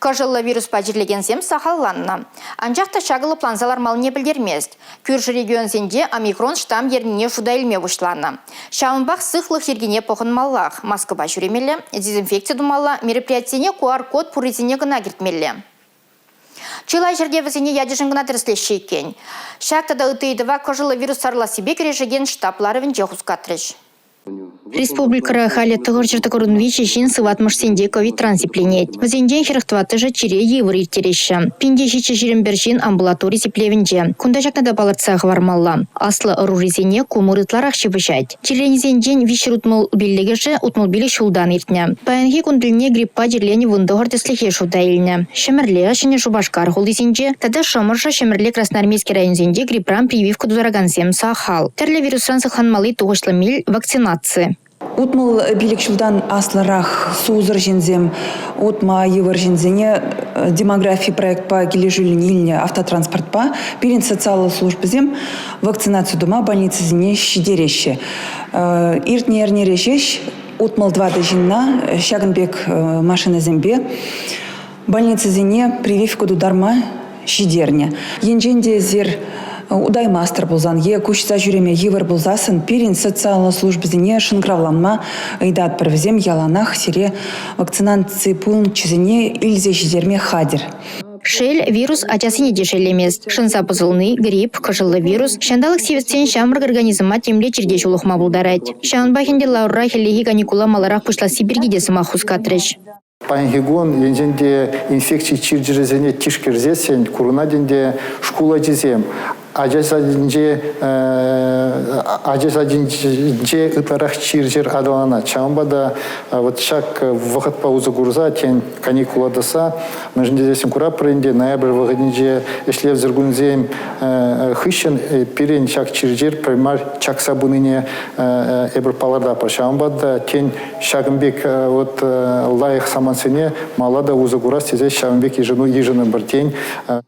Кожылы вирус пажирлегенсем сахалланна. Анжақта шағылы планзалар малыне білдермест. Күрші регионсенде омикрон штам еріне шудайлме бұшланна. Шауынбақ сықлық ергене поғын маллақ. Москва жүремелі, дезинфекция думалла, мероприятиене QR-код пуризине гына кертмелі. Чылай жерде візіне ядежін гына тіріслеші екен. Шақтада ұтыйдыва кожылы вирус сарла себе кережеген штаплары вінже хускатрыш. Республикара халі тұғыр жырты көрінвичі жин сыватмыш сенде ковид трансипленет. Візенден херықтываты жы чире евір иртереші. Пенде жичі жирен бір жин амбулаторий сиплевінже. Кунда жақнада балатсағы вармалла. Аслы ұруризене кумырытлар ақшы бішайд. Чиленізенден вишір утмыл білігі жы утмыл білік шулдан иртне. Баянхи күнділіне гриппа жерлені вұндығыр тісліхе шуда иліне. Шемірле шыне шубашкар холдизенже, тада шымырша шемірле Красноармейский районзенде гриппрам прививку дузарагансем сахал. Терлі вирусран саханмалы туғышлы мил вакцинации. Утмыл билік жылдан аслырақ суызыр жензем, утма евір жензене демография проект по кележілін еліне автотранспортпа, перен социалы службызем вакцинацию дома больницы зене шидереші. Иртне ернерешеш, утмыл 2 жинна, шагынбек машина зембе, больницы зене прививку дударма шидерне. Енженде зер удай мастер болзан, күшіса жүреме евір болзасын, перен социалы службызіне шынгравланма айдат бірвізем яланах сире вакцинации пулын чізіне илзе жидерме хадер. Шель вирус ачасыне дешелемес. Шынса пызылны, грипп, кыжылы вирус. Шандалық севестен шамырг организма темле черде шулықма бұлдарайд. Шанбахенде лаура хеллеги каникула маларақ пышла Сибиргиде сымахус катрыш. Пангигон енженде инфекция чиржерезене тишкерзесен, курунаденде школа жезем. Ажасадинже ытарах чиржер адалана. Чамбада вот шак вахат пауза гурза тен каникула даса. Между здесь кура пренде ноябрь выходинже эшлев зергунзем хыщен перен шак чиржер примар чак сабунине эбр паларда по Чамбада тен шагымбек вот лайх самансене малада уза гура здесь шагымбек ежены бір тень.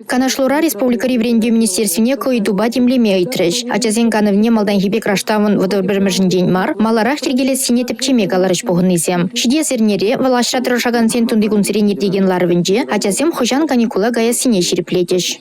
Канашлура республика ревренде министерствене Дуба темлеме айтрыш. Ачасен кановне малдан хипек раштавын водобірмежін день мар, маларах тергелес сине тепчеме галарыш погынызем. Шиде сернере, валашра тұрышаган сен тундигун сиренер деген ларвынже, ачасем хожан каникула гая сине шириплетеш.